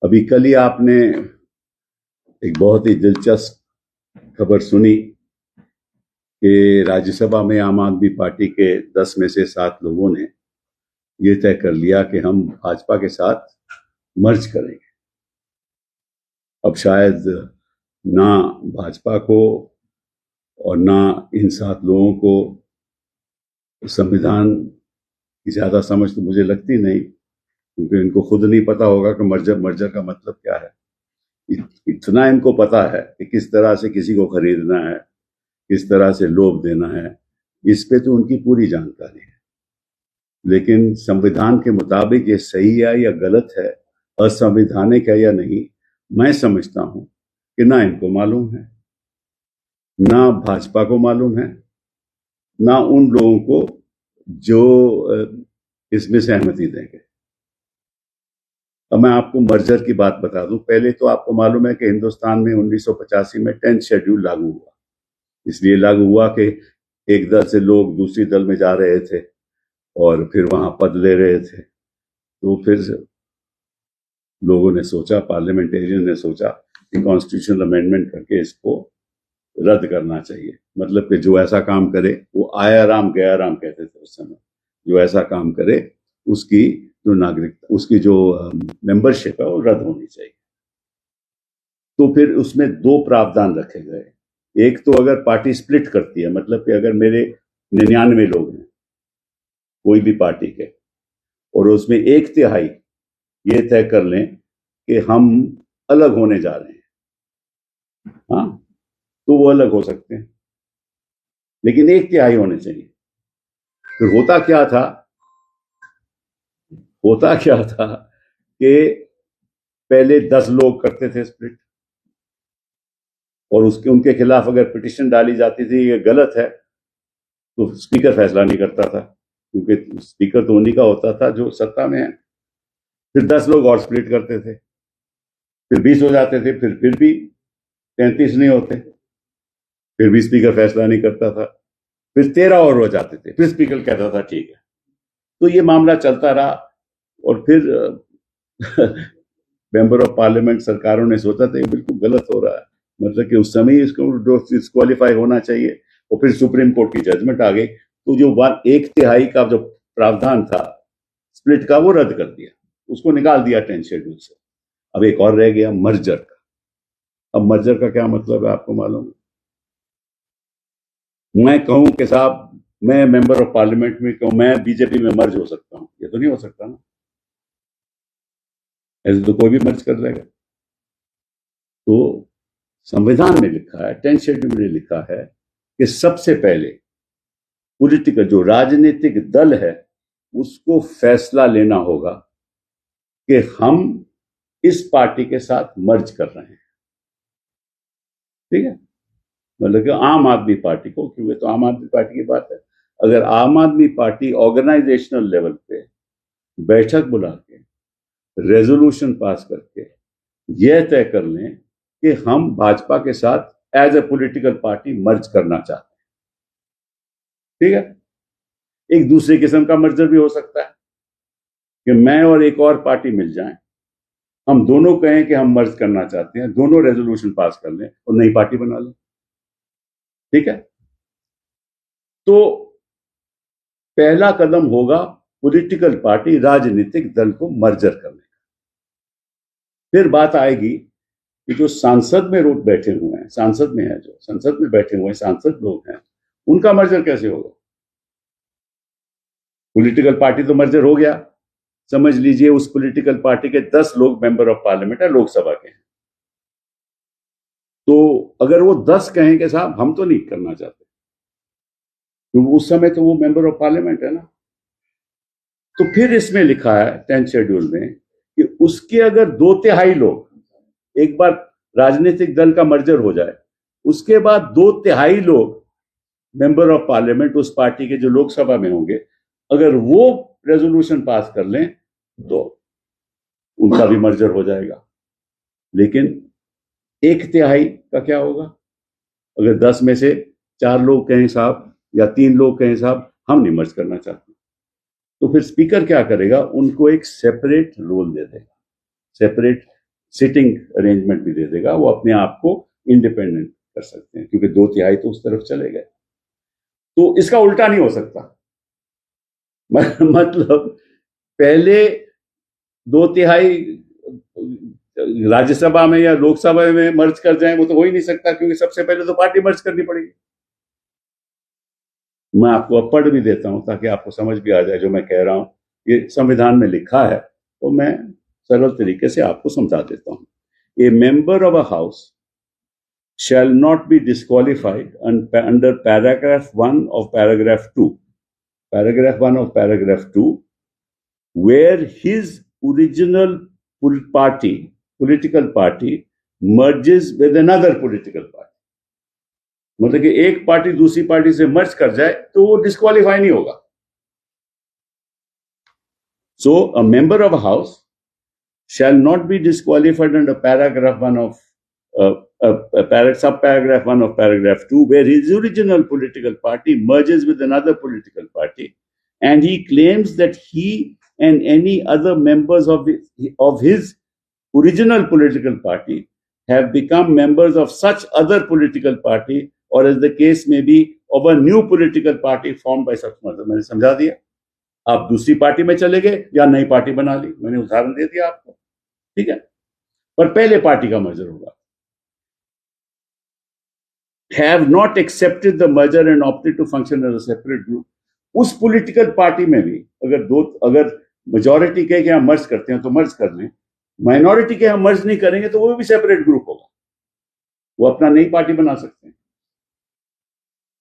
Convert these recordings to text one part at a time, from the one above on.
अभी कल ही आपने एक बहुत ही दिलचस्प खबर सुनी कि राज्यसभा में आम आदमी पार्टी के 10 में से 7 लोगों ने ये तय कर लिया कि हम भाजपा के साथ मर्ज करेंगे। अब शायद ना भाजपा को और ना इन 7 लोगों को संविधान की ज्यादा समझ तो मुझे लगती नहीं, क्योंकि इनको खुद नहीं पता होगा कि मर्जर का मतलब क्या है। इतना इनको पता है कि किस तरह से किसी को खरीदना है, किस तरह से लोभ देना है, इस पे तो उनकी पूरी जानकारी है। लेकिन संविधान के मुताबिक ये सही है या गलत है, असंवैधानिक है या नहीं, मैं समझता हूं कि ना इनको मालूम है, ना भाजपा को मालूम है, ना उन लोगों को जो इसमें सहमति देंगे। अब मैं आपको मर्जर की बात बता दूं। पहले तो आपको मालूम है कि हिंदुस्तान में 1985 में 10th शेड्यूल लागू हुआ। इसलिए लागू हुआ कि एक दल से लोग दूसरी दल में जा रहे थे और फिर वहां पद ले रहे थे। तो फिर लोगों ने सोचा, पार्लियामेंटेरियन ने सोचा कि कॉन्स्टिट्यूशनल अमेंडमेंट करके इसको रद्द करना चाहिए। मतलब कि जो ऐसा काम करे, वो आया राम गया राम कहते थे उस समय, जो ऐसा काम करे उसकी जो नागरिकता, उसकी जो मेंबरशिप है वो रद्द होनी चाहिए। तो फिर उसमें 2 प्रावधान रखे गए। एक तो अगर पार्टी स्प्लिट करती है, मतलब कि अगर मेरे 99 लोग हैं कोई भी पार्टी के, और उसमें 1/3 ये तय कर लें कि हम अलग होने जा रहे हैं, हाँ, तो वो अलग हो सकते हैं, लेकिन 1/3 होने चाहिए। फिर होता क्या था कि पहले 10 लोग करते थे स्प्लिट, और उनके खिलाफ अगर पिटिशन डाली जाती थी ये गलत है, तो स्पीकर फैसला नहीं करता था, क्योंकि स्पीकर तो उन्हीं का होता था जो सत्ता में है। फिर 10 लोग और स्प्लिट करते थे, फिर 20 हो जाते थे, फिर भी 33 नहीं होते, फिर भी स्पीकर फैसला नहीं करता था। फिर 13 और हो जाते थे, फिर स्पीकर कहता था ठीक है। तो ये मामला चलता रहा, और फिर मेंबर ऑफ पार्लियामेंट सरकारों ने सोचा था ये बिल्कुल गलत हो रहा है, मतलब कि उस समय इसको डिस्क्वालीफाई होना चाहिए, और फिर सुप्रीम कोर्ट की जजमेंट आ गई। तो जो 1/3 का जो प्रावधान था स्प्लिट का, वो रद्द कर दिया, उसको निकाल दिया 10th शेड्यूल से। अब एक और रह गया मर्जर का। अब मर्जर का क्या मतलब है आपको मालूम है? मैं कहूं कि साहब मैं मेंबर ऑफ पार्लियामेंट में कहूं मैं बीजेपी में मर्ज हो सकता हूं, ये तो नहीं हो सकता ना, ऐसे तो कोई भी मर्ज कर देगा। तो संविधान में लिखा है, 10th शेड्यूल में लिखा है कि सबसे पहले पॉलिटिकल जो राजनीतिक दल है उसको फैसला लेना होगा कि हम इस पार्टी के साथ मर्ज कर रहे हैं, ठीक है। मतलब कि आम आदमी पार्टी को, क्योंकि तो आम आदमी पार्टी की बात है, अगर आम आदमी पार्टी ऑर्गेनाइजेशनल लेवल पे बैठक बुला के रेजोल्यूशन पास करके यह तय कर लें कि हम भाजपा के साथ as a political party merge करना चाहते हैं, ठीक है। एक दूसरे किस्म का मर्जर भी हो सकता है कि मैं और एक और पार्टी मिल जाएं, हम दोनों कहें कि हम मर्ज करना चाहते हैं, दोनों रेजोल्यूशन पास कर लें और नई पार्टी बना लें, ठीक है। तो पहला कदम होगा पॉलिटिकल पार्टी राजनीतिक दल को मर्जर करने का। फिर बात आएगी कि जो सांसद में लोग बैठे हुए हैं, सांसद में है, जो संसद में बैठे हुए सांसद लोग हैं, उनका मर्जर कैसे होगा? पॉलिटिकल पार्टी तो मर्जर हो गया, समझ लीजिए उस पॉलिटिकल पार्टी के 10 लोग मेंबर ऑफ पार्लियामेंट है, लोकसभा के हैं। तो अगर वो 10 कहें कि साहब हम तो नहीं करना चाहते, तो उस समय तो वो मेंबर ऑफ पार्लियामेंट है ना। तो फिर इसमें लिखा है 10th शेड्यूल में कि उसके अगर 2/3 लोग, एक बार राजनीतिक दल का मर्जर हो जाए, उसके बाद 2/3 लोग मेंबर ऑफ पार्लियामेंट उस पार्टी के जो लोकसभा में होंगे, अगर वो रेजोल्यूशन पास कर लें तो उनका भी मर्जर हो जाएगा। लेकिन 1/3 का क्या होगा? अगर 10 में से 4 लोग कहें साहब, या 3 लोग कहें साहब हम नहीं मर्ज करना चाहते, तो फिर स्पीकर क्या करेगा? उनको एक सेपरेट रोल दे देगा, सेपरेट सिटिंग अरेंजमेंट भी दे देगा, वो अपने आप को इंडिपेंडेंट कर सकते हैं, क्योंकि 2/3 तो उस तरफ चले गए। तो इसका उल्टा नहीं हो सकता। मतलब पहले 2/3 राज्यसभा में या लोकसभा में मर्ज कर जाए, वो तो हो ही नहीं सकता, क्योंकि सबसे पहले तो पार्टी मर्ज करनी पड़ेगी। मैं आपको अब पढ़ भी देता हूं ताकि आपको समझ भी आ जाए जो मैं कह रहा हूं। ये संविधान में लिखा है, तो मैं सरल तरीके से आपको समझा देता हूं। ए member of a house shall not be disqualified under paragraph 1 of paragraph 2. Paragraph 1 of paragraph 2, where his original political party merges with another political party. मतलब कि एक पार्टी दूसरी पार्टी से मर्ज कर जाए तो वो डिस्क्वालीफाई नहीं होगा। So a member of a house shall not be disqualified under paragraph 1 of subparagraph 1 of paragraph 2, where his original political party merges with another political party, and he claims that he and any other members of his original political party have become members of such other political party, or as the case may be, of a new political party formed by such merger. मैंने समझा दिया। आप दूसरी party में चले गए या नई पार्टी बना ली, मैंने उदाहरण दे दिया आपको, ठीक है। पर पहले पार्टी का मर्जर होगा। Have not accepted the merger and opted to function as a separate group. उस पॉलिटिकल पार्टी में भी अगर मेजॉरिटी के हम मर्ज करते हैं तो मर्ज कर लें, माइनॉरिटी के हम मर्ज नहीं करेंगे तो वो भी सेपरेट ग्रुप होगा, वो अपना नई पार्टी बना सकते हैं,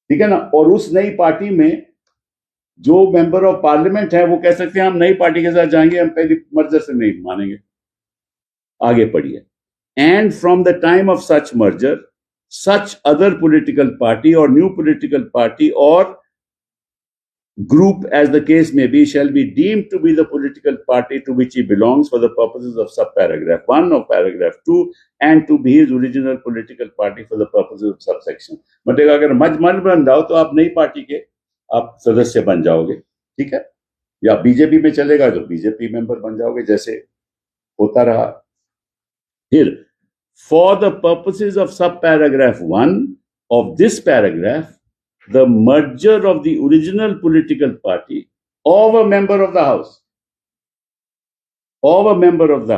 ठीक है ना। और उस नई पार्टी में जो मेंबर ऑफ पार्लियामेंट है वो कह सकते हैं हम नई पार्टी के साथ जाएंगे, हम पहली मर्जर से नहीं मानेंगे। आगे पढ़िए। And from the time of such merger such other political party or new political party or group, as the case may be, shall be deemed to be the political party to which he belongs for the purposes of subparagraph 1 of paragraph 2 and to be his original political party for the purposes of subsection. मतलब अगर मजमन बन जाओ तो आप नई party के आप सदस्य बन जाओगे, ठीक है। या बीजेपी में चलेगा तो बीजेपी मेंबर बन जाओगे, जैसे होता रहा। फिर for the purposes of subparagraph 1 of this paragraph, the merger of the original political party of a member of the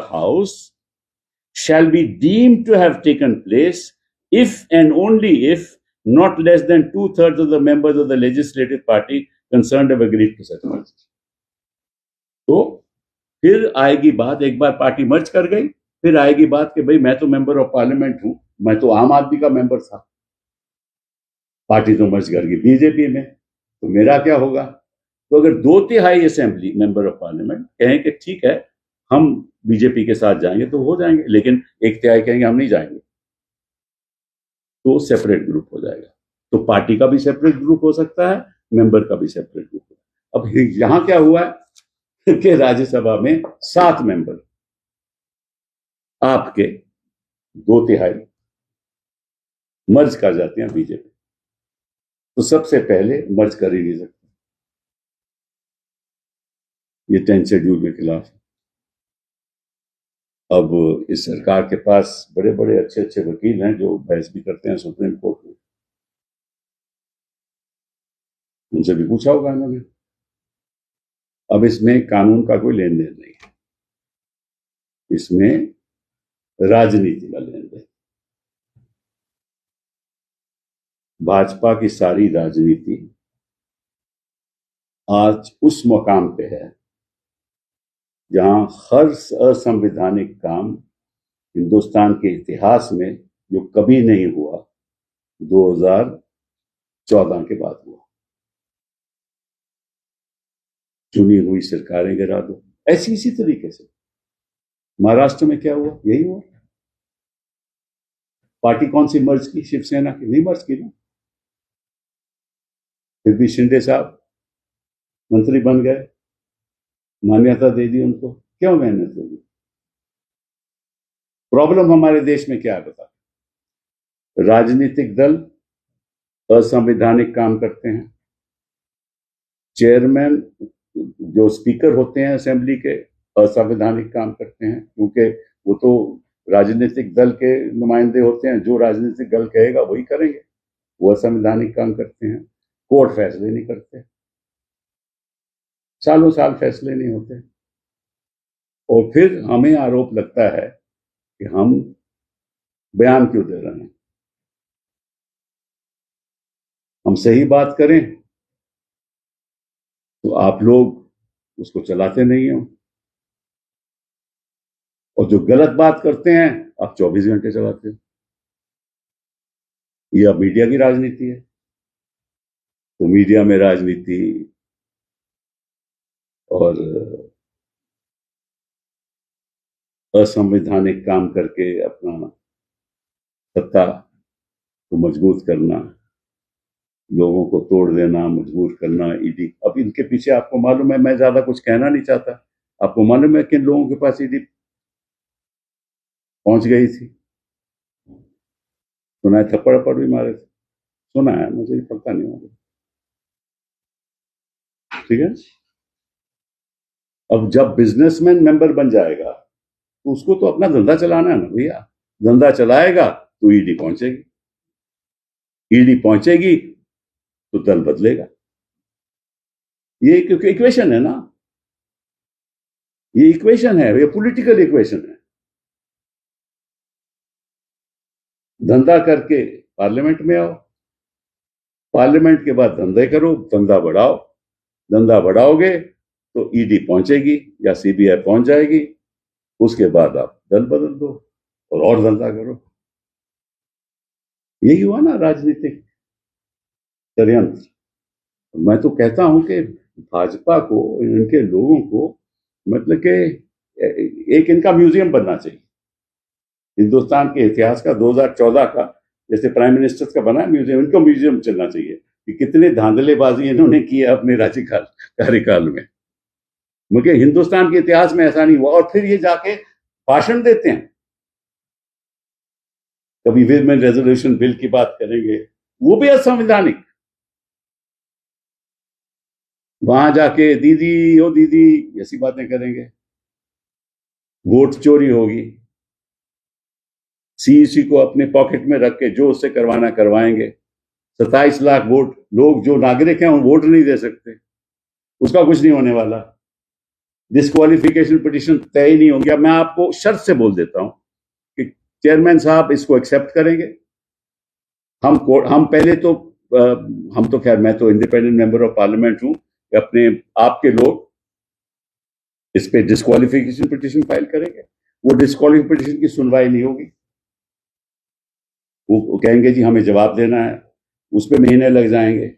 house shall be deemed to have taken place if and only if not less than 2/3 of the members of the legislative party concerned have agreed to such merger. तो फिर आएगी बात, एक बार party merge कर गई, फिर आएगी बात कि भाई मैं तो मेंबर ऑफ पार्लियामेंट हूं, मैं तो आम आदमी का मेंबर था, पार्टी तो मर्ज कर गई बीजेपी में, तो मेरा क्या होगा। तो अगर 2/3 असेंबली मेंबर ऑफ पार्लियामेंट कहें कि ठीक है हम बीजेपी के साथ जाएंगे तो हो जाएंगे, लेकिन 1/3 कहेंगे हम नहीं जाएंगे, तो सेपरेट ग्रुप हो जाएगा। तो पार्टी का भी सेपरेट ग्रुप हो सकता है, मेंबर का भी सेपरेट ग्रुप। अब यहां क्या हुआ है कि राज्यसभा में 7 मेंबर आपके 2/3 मर्ज कर जाते हैं बीजेपी, तो सबसे पहले मर्ज कर ही नहीं सकते, ये 10 शेड्यूल के खिलाफ है। अब इस सरकार के पास बड़े बड़े अच्छे अच्छे वकील हैं जो बहस भी करते हैं सुप्रीम कोर्ट में, उनसे भी पूछा होगा इन्होंने। अब इसमें कानून का कोई लेन देन नहीं है, इसमें राजनीति का लेन देन। भाजपा की सारी राजनीति आज उस मकाम पे है जहां हर असंवैधानिक काम हिंदुस्तान के इतिहास में जो कभी नहीं हुआ 2014 के बाद हुआ। चुनी हुई सरकारें गिरा दो, ऐसी इसी तरीके से महाराष्ट्र में क्या हुआ, यही हुआ। पार्टी कौन सी मर्ज की, शिवसेना की नहीं मर्ज की ना, फिर भी शिंदे साहब मंत्री बन गए, मान्यता दे दी उनको, क्यों मेहनत होगी। प्रॉब्लम हमारे देश में क्या है बता, राजनीतिक दल असंवैधानिक काम करते हैं, चेयरमैन जो स्पीकर होते हैं असेंबली के असंवैधानिक काम करते हैं, क्योंकि वो तो राजनीतिक दल के नुमाइंदे होते हैं, जो राजनीतिक दल कहेगा वही करेंगे, वो संवैधानिक काम करते हैं। कोर्ट फैसले नहीं करते, सालों साल फैसले नहीं होते, और फिर हमें आरोप लगता है कि हम बयान क्यों दे रहे हैं। हम सही बात करें तो आप लोग उसको चलाते नहीं हो, और जो गलत बात करते हैं आप 24 घंटे चलाते हो। यह मीडिया की राजनीति है। तो मीडिया में राजनीति और असंवैधानिक काम करके अपना सत्ता को मजबूत करना, लोगों को तोड़ देना, मजबूर करना, ईडी। अब इनके पीछे आपको मालूम है, मैं ज्यादा कुछ कहना नहीं चाहता, आपको मालूम है किन लोगों के पास ईडी पहुंच गई थी? सुना है थप्पड़ अप्पड़ भी मारे थे, सुना है, मुझे पता नहीं मालूम। ठीक है, अब जब बिजनेसमैन मेंबर बन जाएगा तो उसको तो अपना धंधा चलाना है ना भैया। धंधा चलाएगा तो ईडी पहुंचेगी, ईडी पहुंचेगी तो दल बदलेगा। ये क्योंकि इक्वेशन है ना, ये इक्वेशन है, ये पॉलिटिकल इक्वेशन है। धंधा करके पार्लियामेंट में आओ, पार्लियामेंट के बाद धंधे करो, धंधा बढ़ाओ, धंधा बढ़ाओगे तो ईडी पहुंचेगी या सीबीआई पहुंच जाएगी, उसके बाद आप दल बदल दो और धंधा करो। यही हुआ ना राजनीतिक षड्यंत्र। मैं तो कहता हूं कि भाजपा को, इनके लोगों को, मतलब कि एक इनका म्यूजियम बनना चाहिए। हिंदुस्तान के इतिहास का 2014 का जैसे प्राइम मिनिस्टर का बना म्यूजियम, इनको म्यूजियम चलना चाहिए कि कितने धांधलेबाजी इन्होंने की है अपने कार्यकाल में। मुझे हिंदुस्तान के इतिहास में ऐसा नहीं हुआ। और फिर ये जाके भाषण देते हैं, कभी विमेन रेजोल्यूशन बिल की बात करेंगे, वो भी असंवैधानिक। वहां जाके दीदी ओ दीदी ऐसी बातें करेंगे, वोट चोरी होगी, सीईसी को अपने पॉकेट में रख के जो उससे करवाना करवाएंगे। 27 लाख वोट लोग जो नागरिक हैं वो वोट नहीं दे सकते, उसका कुछ नहीं होने वाला। डिस्क्वालिफिकेशन पिटीशन तय ही नहीं होगी। अब मैं आपको शर्त से बोल देता हूं कि चेयरमैन साहब इसको एक्सेप्ट करेंगे। हम पहले तो हम तो खैर, मैं तो इंडिपेंडेंट मेंबर ऑफ पार्लियामेंट हूं, अपने आपके लोग इस पे डिस्क्वालिफिकेशन पिटीशन फाइल करेंगे। वो डिस्क्वालिफिकेशन पिटीशन की सुनवाई नहीं होगी, वो कहेंगे जी हमें जवाब देना है, उस पर महीने लग जाएंगे।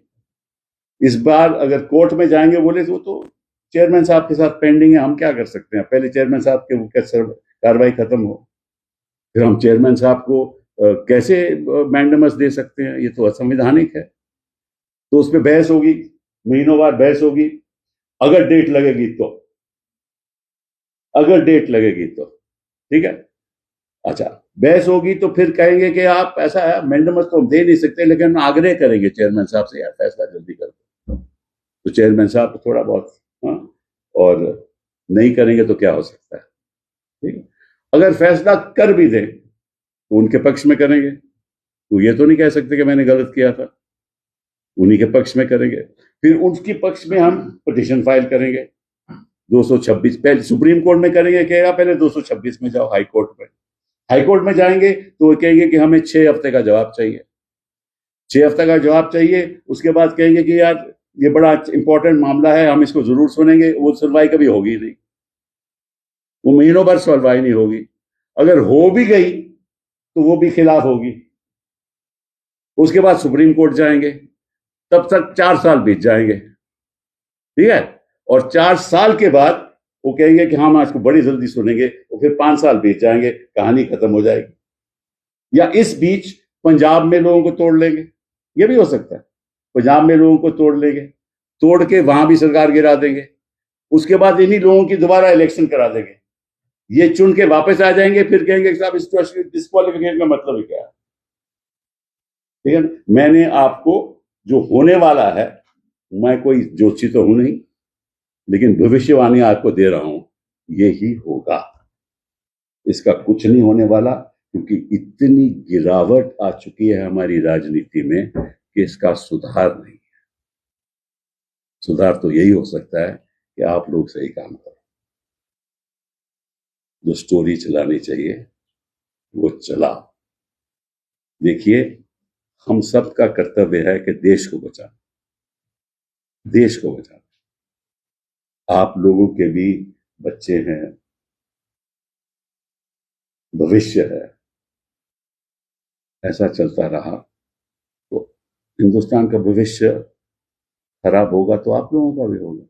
इस बार अगर कोर्ट में जाएंगे बोले तो चेयरमैन साहब के साथ पेंडिंग है, हम क्या कर सकते हैं? पहले चेयरमैन साहब के कार्रवाई खत्म हो, फिर हम चेयरमैन साहब को कैसे मैंडेमस दे सकते हैं? ये तो असंवैधानिक है। तो उस पर बहस होगी, महीनों बाद बहस होगी। अगर डेट लगेगी तो ठीक है, अच्छा बहस होगी तो फिर कहेंगे कि आप ऐसा है, मैंडेमस तो हम दे नहीं सकते, लेकिन आग्रह करेंगे चेयरमैन साहब से, यार फैसला जल्दी कर दो। तो चेयरमैन साहब थोड़ा बहुत और नहीं करेंगे तो क्या हो सकता है? ठीक है, अगर फैसला कर भी दें तो उनके पक्ष में करेंगे, तो ये तो नहीं कह सकते कि मैंने गलत किया था, उन्हीं के पक्ष में करेंगे। फिर उनके पक्ष में हम पिटीशन फाइल करेंगे 226, पहले सुप्रीम कोर्ट में करेंगे, कहेगा पहले 226 में जाओ, हाई कोर्ट में जाएंगे तो वो कहेंगे कि हमें 6 हफ्ते का जवाब चाहिए, 6 हफ्ते का जवाब चाहिए। उसके बाद कहेंगे कि यार ये बड़ा इंपॉर्टेंट मामला है, हम इसको जरूर सुनेंगे। वो सुनवाई कभी होगी नहीं, वो महीनों भर सुनवाई नहीं होगी। अगर हो भी गई तो वो भी खिलाफ होगी। उसके बाद सुप्रीम कोर्ट जाएंगे, तब तक 4 साल बीत जाएंगे, ठीक है। और 4 साल के बाद वो कहेंगे कि हम आज को बड़ी जल्दी सुनेंगे, और फिर 5 साल बीत जाएंगे, कहानी खत्म हो जाएगी। या इस बीच पंजाब में लोगों को तोड़ लेंगे, ये भी हो सकता है। पंजाब में लोगों को तोड़ लेंगे, तोड़ के वहां भी सरकार गिरा देंगे। उसके बाद इन्हीं लोगों की दोबारा इलेक्शन करा देंगे, ये चुन के वापस आ जाएंगे, फिर कहेंगे कि साहब इसको डिस्क्वालिफिकेशन का मतलब ही क्या है? ठीक है, मैंने आपको जो होने वाला है, मैं कोई ज्योतिषी तो हूं नहीं, लेकिन भविष्यवाणी आपको दे रहा हूं, यही होगा। इसका कुछ नहीं होने वाला, क्योंकि इतनी गिरावट आ चुकी है हमारी राजनीति में कि इसका सुधार नहीं है। सुधार तो यही हो सकता है कि आप लोग सही काम करो। जो स्टोरी चलानी चाहिए वो चलाओ। देखिए, हम सब का कर्तव्य है कि देश को बचाना, देश को बचाना। आप लोगों के भी बच्चे हैं, भविष्य है। ऐसा चलता रहा तो हिंदुस्तान का भविष्य खराब होगा तो आप लोगों का भी होगा।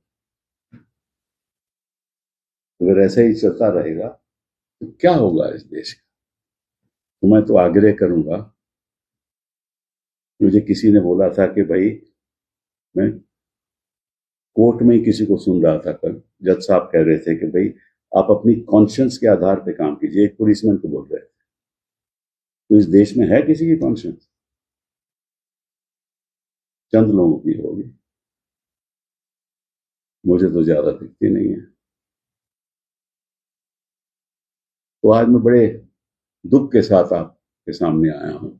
अगर ऐसा ही चलता रहेगा तो क्या होगा इस देश का? तो मैं तो आग्रह करूंगा, मुझे किसी ने बोला था कि भाई, मैं कोर्ट में ही किसी को सुन रहा था कल, जज साहब कह रहे थे कि भाई आप अपनी कॉन्शियंस के आधार पे काम कीजिए। एक पुलिसमैन को बोल रहे थे। तो इस देश में है किसी की कॉन्शियंस? चंद लोगों की होगी, मुझे तो ज्यादा दिखती नहीं है। तो आज मैं बड़े दुख के साथ आपके सामने आया हूं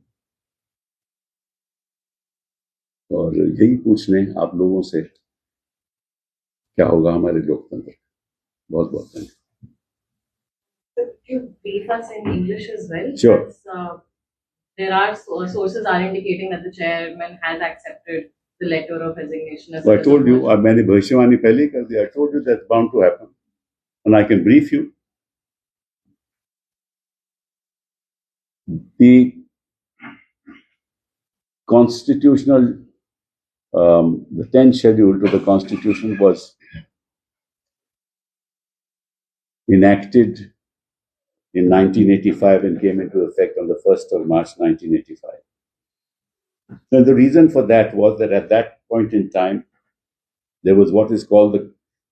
और यही पूछने आप लोगों से क्या होगा हमारे लोकतंत्र। बहुत बहुत धन्यवाद। Could you brief us in English as well? Sure. There are sources are indicating that the chairman has accepted the letter of resignation. I told you, मैंने भविष्यवाणी पहले ही कर दिया. I told you that's bound to happen, and I can brief you. The constitutional, the 10th schedule to the Constitution was enacted in 1985 and came into effect on the 1st of March 1985. And the reason for that was that at that point in time, there was what is called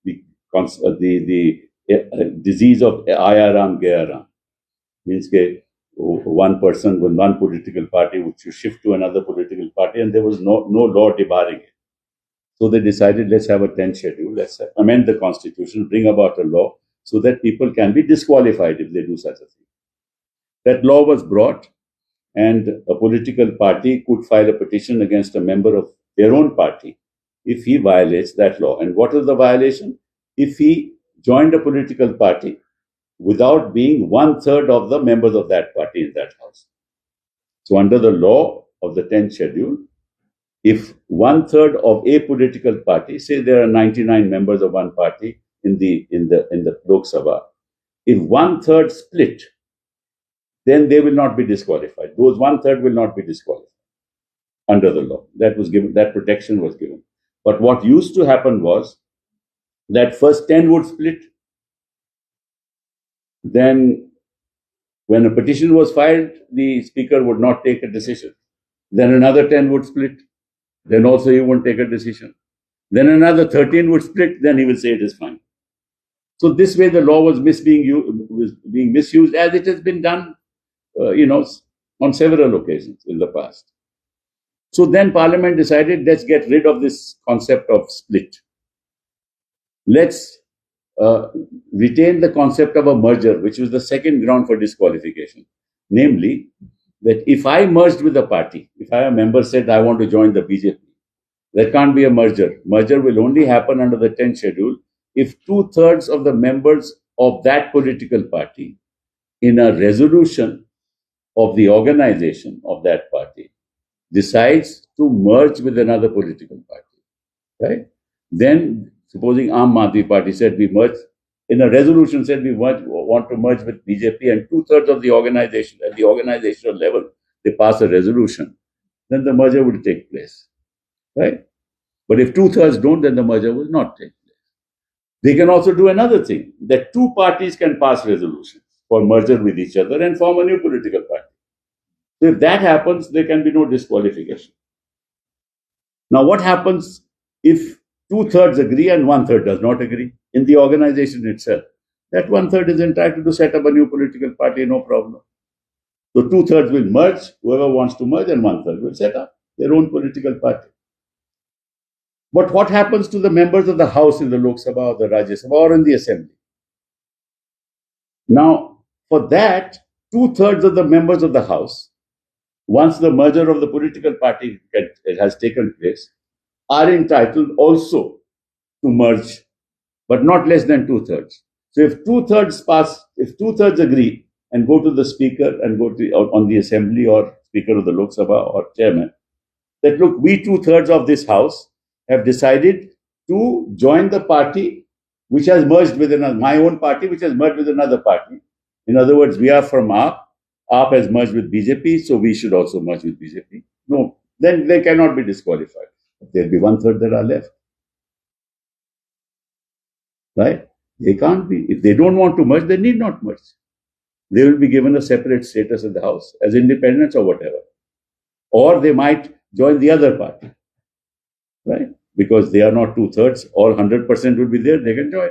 the disease of Ayaram Gayaram. Means that one person with one political party would shift to another political party, and there was no law debarring it. So they decided, let's have a 10th schedule, let's amend the constitution, bring about a law so that people can be disqualified if they do such a thing. That law was brought, and a political party could file a petition against a member of their own party if he violates that law. And what is the violation? If he joined a political party without being 1/3 of the members of that party in that house. So under the law of the 10th schedule, if 1/3 of a political party, say there are 99 members of one party in the Lok Sabha, if 1/3 split, then they will not be disqualified. Those 1/3 will not be disqualified under the law. That was given, that protection was given. But what used to happen was that first 10 would split. Then when a petition was filed, the speaker would not take a decision. Then another 10 would split. Then also he won't take a decision. Then another 13 would split. Then he will say it is fine. So this way the law was being misused, as it has been done, on several occasions in the past. So then Parliament decided, let's get rid of this concept of split. Let's retain the concept of a merger, which was the second ground for disqualification. Namely, that if I merged with a party, if a member said, I want to join the BJP, there can't be a merger. Merger will only happen under the 10th schedule if 2/3 of the members of that political party, in a resolution of the organization of that party, decides to merge with another political party, right? Then, supposing Aam Aadmi Party said we merge, in a resolution said we want to merge with BJP, and 2/3 of the organization, at the organizational level, they pass a resolution, then the merger will take place, right? But if 2/3 don't, then the merger will not take place. They can also do another thing, that two parties can pass resolutions for merger with each other and form a new political party. So if that happens, there can be no disqualification. Now, what happens if 2/3 agree and 1/3 does not agree in the organization itself? That 1/3 is entitled to set up a new political party, no problem. So 2/3 will merge, whoever wants to merge, and 1/3 will set up their own political party. But what happens to the members of the House in the Lok Sabha or the Rajya Sabha or in the Assembly? Now, for that, 2/3 of the members of the House, once the merger of the political party has taken place, are entitled also to merge, but not less than 2/3. So if 2/3 pass, if 2/3 agree and go to the speaker and go to on the assembly or speaker of the Lok Sabha or chairman, that look, we 2/3 of this house have decided to join the party which has merged with another, my own party which has merged with another party. In other words, we are from AAP. AAP has merged with BJP, so we should also merge with BJP. No, then they cannot be disqualified. There'll be 1/3 that are left. Right? They can't be. If they don't want to merge, they need not merge. They will be given a separate status in the House as independents or whatever. Or they might join the other party. Right? Because they are not 2/3, all 100% will be there, they can join.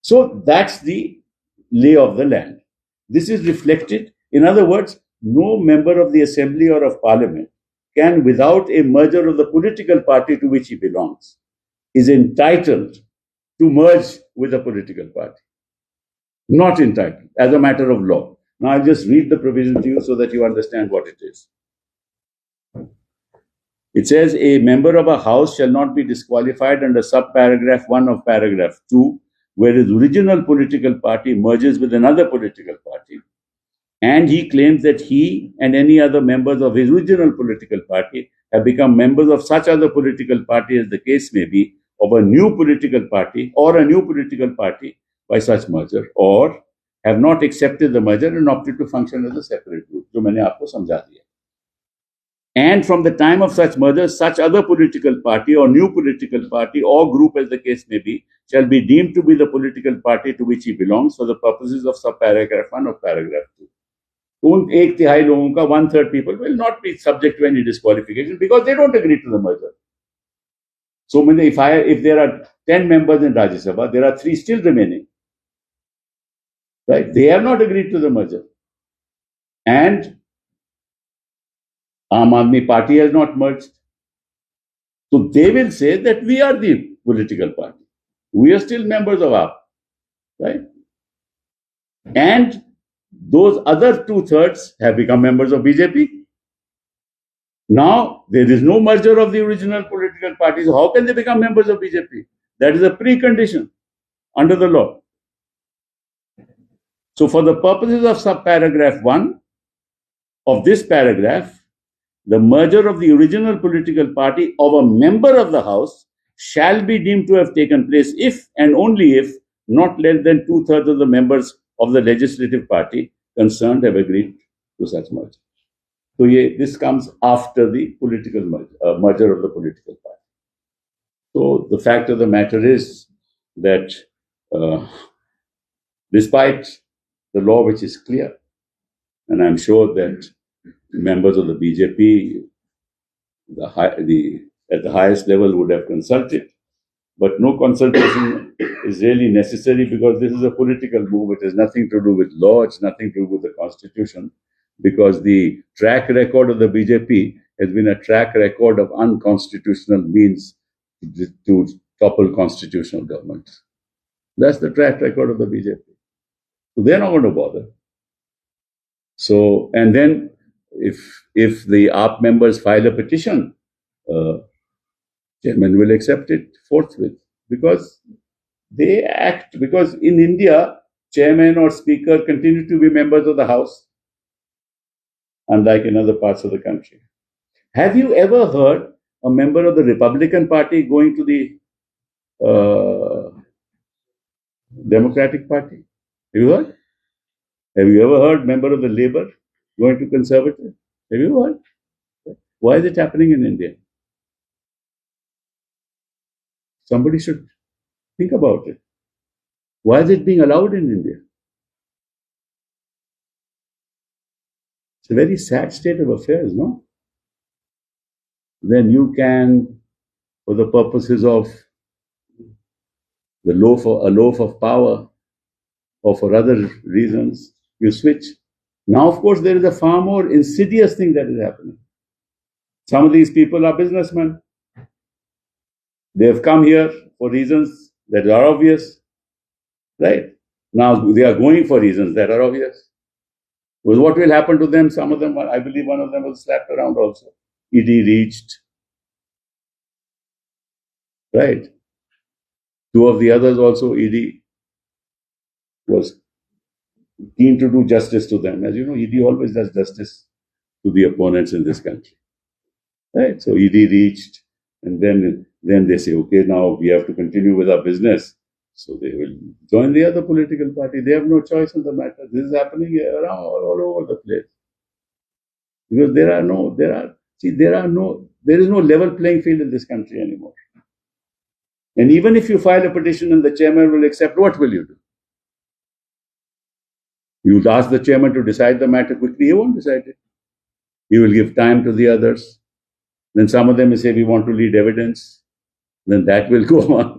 So that's the lay of the land. This is reflected, in other words, no member of the assembly or of parliament can, without a merger of the political party to which he belongs, is entitled to merge with a political party. Not entitled, as a matter of law. Now I'll just read the provision to you so that you understand what it is. It says, a member of a house shall not be disqualified under subparagraph 1 of paragraph 2, where his original political party merges with another political party, and he claims that he and any other members of his original political party have become members of such other political party as the case may be, of a new political party or a new political party by such merger, or have not accepted the merger and opted to function as a separate group, जो मैंने आपको समझा दिया. And from the time of such merger, such other political party or new political party or group as the case may be, shall be deemed to be the political party to which he belongs for the purposes of subparagraph 1 of paragraph 2. उन 1/3 लोगों का 1/3 people will not be subject to any disqualification because they don't agree to the merger. So if there are 10 members in Rajya Sabha, there are 3 still remaining. Right? They have not agreed to the merger. And Aam Aadmi Party has not merged. So they will say that we are the political party. We are still members of AAP. Right? And those other 2/3 have become members of BJP. Now, there is no merger of the original political parties. So how can they become members of BJP? That is a precondition under the law. So for the purposes of subparagraph 1 of this paragraph, the merger of the original political party of a member of the House shall be deemed to have taken place if and only if not less than 2/3 of the members of the legislative party concerned have agreed to such merger. So this comes after the political merger of the political party. So the fact of the matter is that despite the law which is clear, and I'm sure that members of the BJP at the highest level would have consulted, but no consultation is really necessary because this is a political move. It has nothing to do with law. It's nothing to do with the constitution, because the track record of the BJP has been a track record of unconstitutional means to topple constitutional governments. That's the track record of the BJP. So they're not going to bother. So, and then if the AAP members file a petition, chairman will accept it forthwith because they act, because in India, chairman or speaker continue to be members of the House, unlike in other parts of the country. Have you ever heard a member of the Republican Party going to the Democratic Party? Have you heard? Have you ever heard member of the Labour going to Conservative? Have you heard? Why is it happening in India? Somebody should think about it. Why is it being allowed in India? It's a very sad state of affairs, no? Then you can, for the purposes of a loaf of power, or for other reasons, you switch. Now, of course, there is a far more insidious thing that is happening. Some of these people are businessmen. They have come here for reasons that are obvious, right? Now they are going for reasons that are obvious. Well, what will happen to them? Some of them, I believe one of them was slapped around also. ED reached, right? Two of the others also, ED was keen to do justice to them. As you know, ED always does justice to the opponents in this country, right? So ED reached, and then they say, okay, now we have to continue with our business. So they will join the other political party. They have no choice in the matter. This is happening around all over the place. Because there is no level playing field in this country anymore. And even if you file a petition and the chairman will accept, what will you do? You would ask the chairman to decide the matter quickly. He won't decide it. He will give time to the others. Then some of them will say, we want to lead evidence. Then that will go on.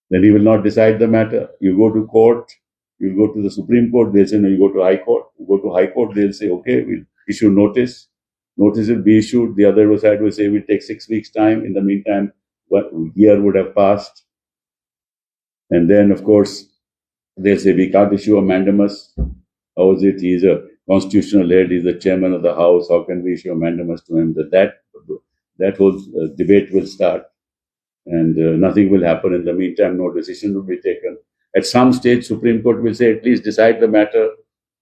Then he will not decide the matter. You go to court, you go to the Supreme Court, they'll say, no, you go to High Court. You go to High Court, they'll say, okay, we'll issue notice. Notice will be issued. The other side will say, we'll take 6 weeks' time. In the meantime, a year would have passed. And then, of course, they'll say, we can't issue a mandamus. How is it? He's a constitutional head. He's the chairman of the House. How can we issue a mandamus to him? That whole debate will start. And nothing will happen. In the meantime, no decision will be taken. At some stage, Supreme Court will say, at least decide the matter.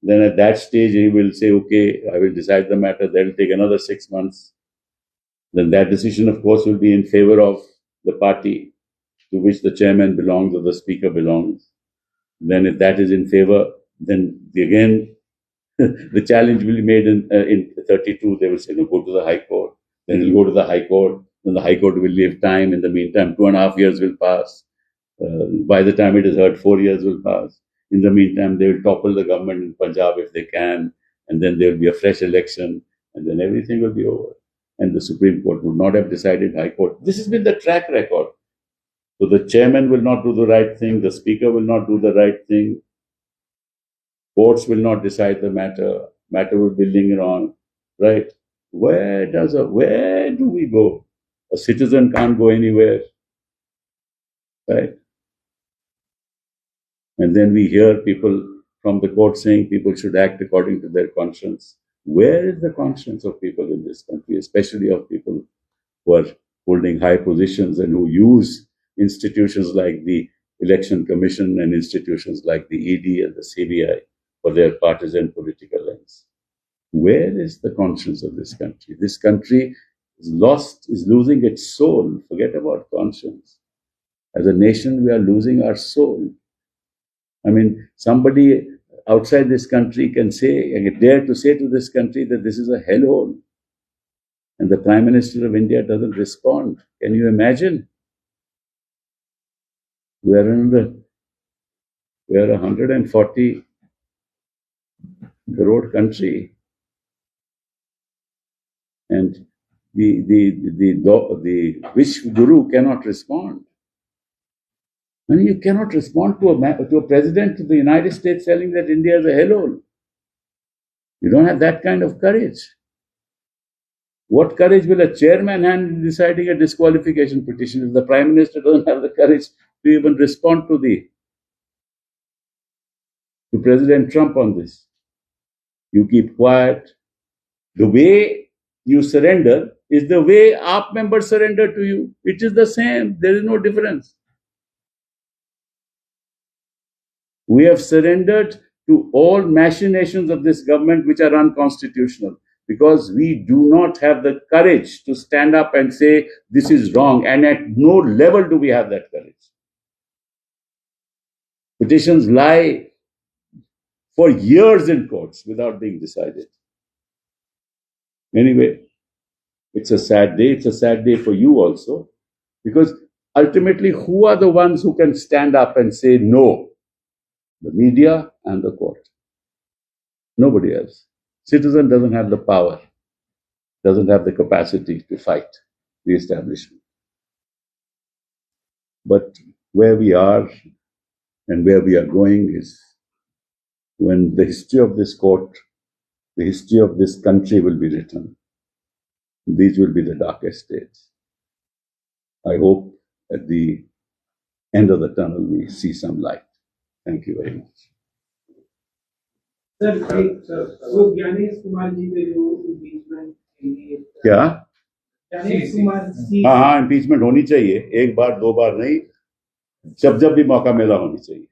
Then at that stage, he will say, okay, I will decide the matter. That will take another 6 months. Then that decision, of course, will be in favor of the party to which the chairman belongs or the speaker belongs. Then if that is in favor, then again, the challenge will be made in 32. They will say, no, go to the High Court. Then he'll go to the High Court. Then the High Court will leave time. In the meantime, 2.5 years will pass. By the time it is heard, 4 years will pass. In the meantime, they will topple the government in Punjab if they can. And then there will be a fresh election. And then everything will be over. And the Supreme Court would not have decided High Court. This has been the track record. So the chairman will not do the right thing. The speaker will not do the right thing. Courts will not decide the matter. Matter will be linger on, right? Where do we go? A citizen can't go anywhere, right? And then we hear people from the court saying people should act according to their conscience. Where is the conscience of people in this country, especially of people who are holding high positions and who use institutions like the Election Commission and institutions like the ED and the CBI for their partisan political ends? Where is the conscience of this country? This country is losing its soul. Forget about conscience. As a nation, we are losing our soul. I mean, somebody outside this country can dare to say to this country that this is a hellhole. And the Prime Minister of India doesn't respond. Can you imagine? We are a 140 crore country. And the which guru cannot respond? I mean, you cannot respond to a president of the United States telling that India is a hellhole. You don't have that kind of courage. What courage will a chairman have in deciding a disqualification petition if the Prime Minister doesn't have the courage to even respond to President Trump on this? You keep quiet. The way you surrender is the way AAP members surrender to you. It is the same. There is no difference. We have surrendered to all machinations of this government which are unconstitutional because we do not have the courage to stand up and say this is wrong, and at no level do we have that courage. Petitions lie for years in courts without being decided. Anyway, it's a sad day. It's a sad day for you also, because ultimately, who are the ones who can stand up and say no? The media and the court. Nobody else. Citizen doesn't have the power, doesn't have the capacity to fight the establishment. But where we are and where we are going is when the history of this court, the history of this country will be written. These will be the darkest days. I hope at the end of the tunnel we see some light. Thank you very much. Sir वो ज्ञानेश कुमार जी के जो impeachment के लिए क्या? ज्ञानेश कुमार जी हाँ हाँ, impeachment होनी चाहिए, एक बार दो बार नहीं, जब जब भी मौका मिला होनी चाहिए।